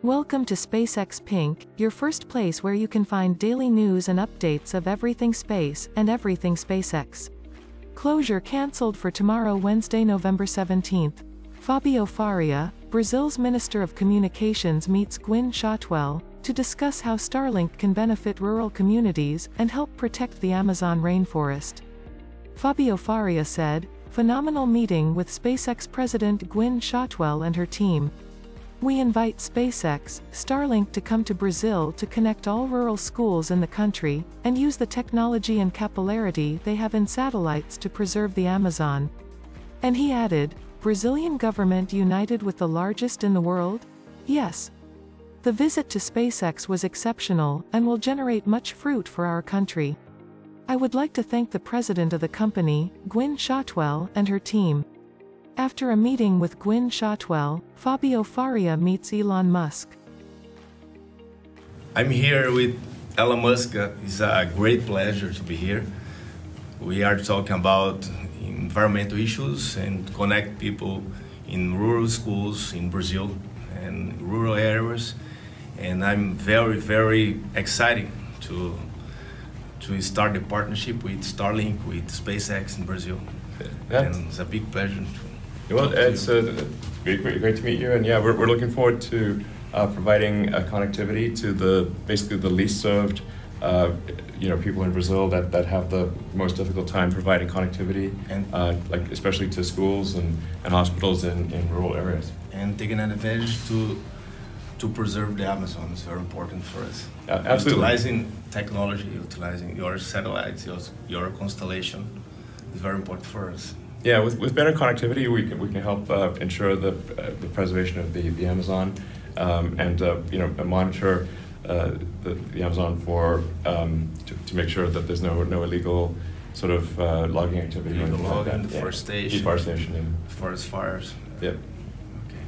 Welcome to SpaceX Pink, your first place where you can find daily news and updates of everything space and everything SpaceX. Closure cancelled for tomorrow, Wednesday, November 17th. Fabio Faria, Brazil's Minister of Communications, meets Gwynne Shotwell to discuss how Starlink can benefit rural communities and help protect the Amazon rainforest. Fabio Faria said, "Phenomenal meeting with SpaceX President Gwynne Shotwell and her team. We invite SpaceX, Starlink to come to Brazil to connect all rural schools in the country, and use the technology and capillarity they have in satellites to preserve the Amazon." And he added, "Brazilian government united with the largest in the world? Yes. The visit to SpaceX was exceptional, and will generate much fruit for our country. I would like to thank the president of the company, Gwynne Shotwell, and her team." After a meeting with Gwynne Shotwell, Fabio Faria meets Elon Musk. I'm here with Elon Musk. It's a great pleasure to be here. We are talking about environmental issues and connect people in rural schools in Brazil and rural areas. And I'm very, very excited to start the partnership with Starlink, with SpaceX in Brazil. And it's a big pleasure. Well, it's great to meet you, and yeah, we're looking forward to providing connectivity to basically the least served, people in Brazil that have the most difficult time providing connectivity, and like especially to schools and hospitals in rural areas. And taking advantage to preserve the Amazon is very important for us. Absolutely. Utilizing technology, utilizing your satellites, your constellation is very important for us. Yeah, with better connectivity, we can help ensure the preservation of the Amazon, and monitor the Amazon for to make sure that there's no illegal sort of logging activity. Illegal logging, deforestation, forest fires. Yep. Okay.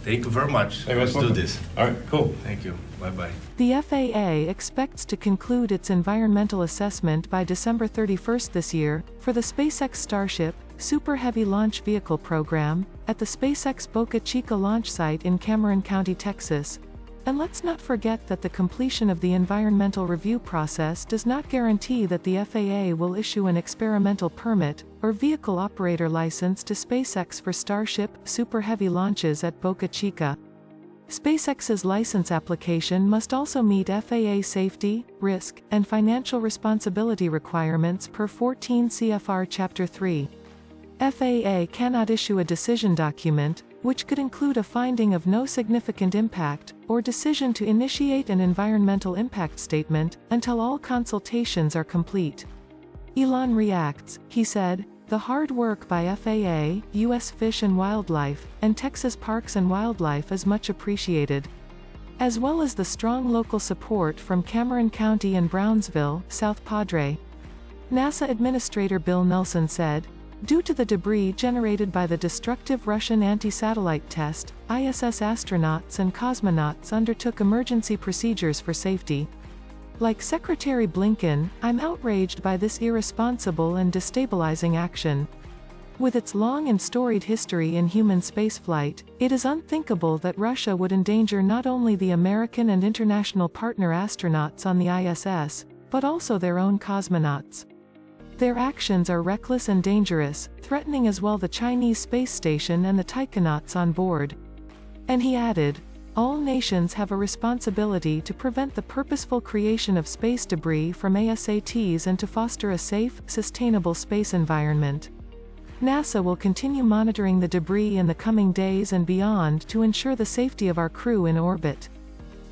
Thank you very much. Hey, Let's do this. All right, cool. Thank you. Bye-bye. The FAA expects to conclude its environmental assessment by December 31st this year, for the SpaceX Starship Super Heavy Launch Vehicle program, at the SpaceX Boca Chica launch site in Cameron County, Texas. And let's not forget that the completion of the environmental review process does not guarantee that the FAA will issue an experimental permit, or vehicle operator license to SpaceX for Starship Super Heavy launches at Boca Chica. SpaceX's license application must also meet FAA safety, risk, and financial responsibility requirements per 14 CFR Chapter 3. FAA cannot issue a decision document, which could include a finding of no significant impact, or decision to initiate an environmental impact statement, until all consultations are complete. Elon reacts, he said, "The hard work by FAA, U.S. Fish and Wildlife, and Texas Parks and Wildlife is much appreciated. As well as the strong local support from Cameron County and Brownsville, South Padre." NASA Administrator Bill Nelson said, "Due to the debris generated by the destructive Russian anti-satellite test, ISS astronauts and cosmonauts undertook emergency procedures for safety. Like Secretary Blinken, I'm outraged by this irresponsible and destabilizing action. With its long and storied history in human spaceflight, it is unthinkable that Russia would endanger not only the American and international partner astronauts on the ISS, but also their own cosmonauts. Their actions are reckless and dangerous, threatening as well the Chinese space station and the taikonauts on board." And he added, "All nations have a responsibility to prevent the purposeful creation of space debris from ASATs and to foster a safe, sustainable space environment. NASA will continue monitoring the debris in the coming days and beyond to ensure the safety of our crew in orbit."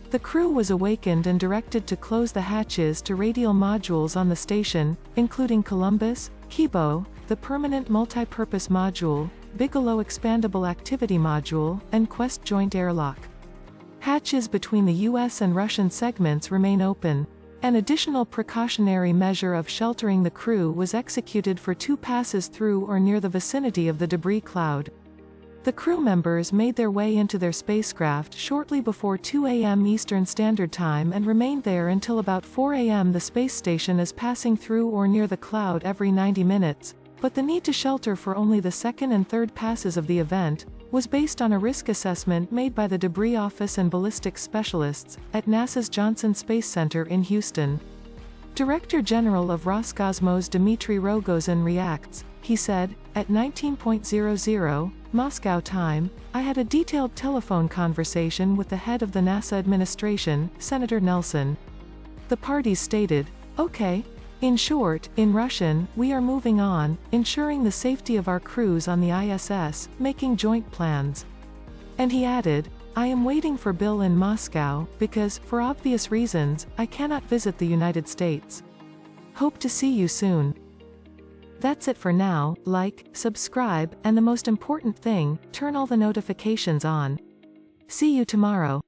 The crew was awakened and directed to close the hatches to radial modules on the station, including Columbus, Kibo, the Permanent Multi-Purpose Module, Bigelow Expandable Activity Module, and Quest Joint Airlock. Hatches between the U.S. and Russian segments remain open. An additional precautionary measure of sheltering the crew was executed for 2 passes through or near the vicinity of the debris cloud. The crew members made their way into their spacecraft shortly before 2 a.m. Eastern Standard Time and remained there until about 4 a.m. The space station is passing through or near the cloud every 90 minutes, but the need to shelter for only the second and third passes of the event, was based on a risk assessment made by the Debris Office and ballistics specialists at NASA's Johnson Space Center in Houston. Director General of Roscosmos Dmitry Rogozin reacts. He said, at 19:00 Moscow time, I had a detailed telephone conversation with the head of the NASA administration, Senator Nelson. The parties stated, okay. In short, in Russian, we are moving on, ensuring the safety of our crews on the ISS, making joint plans. And he added, I am waiting for Bill in Moscow, because, for obvious reasons, I cannot visit the United States. Hope to see you soon. That's it for now. Like, subscribe, and the most important thing, turn all the notifications on. See you tomorrow.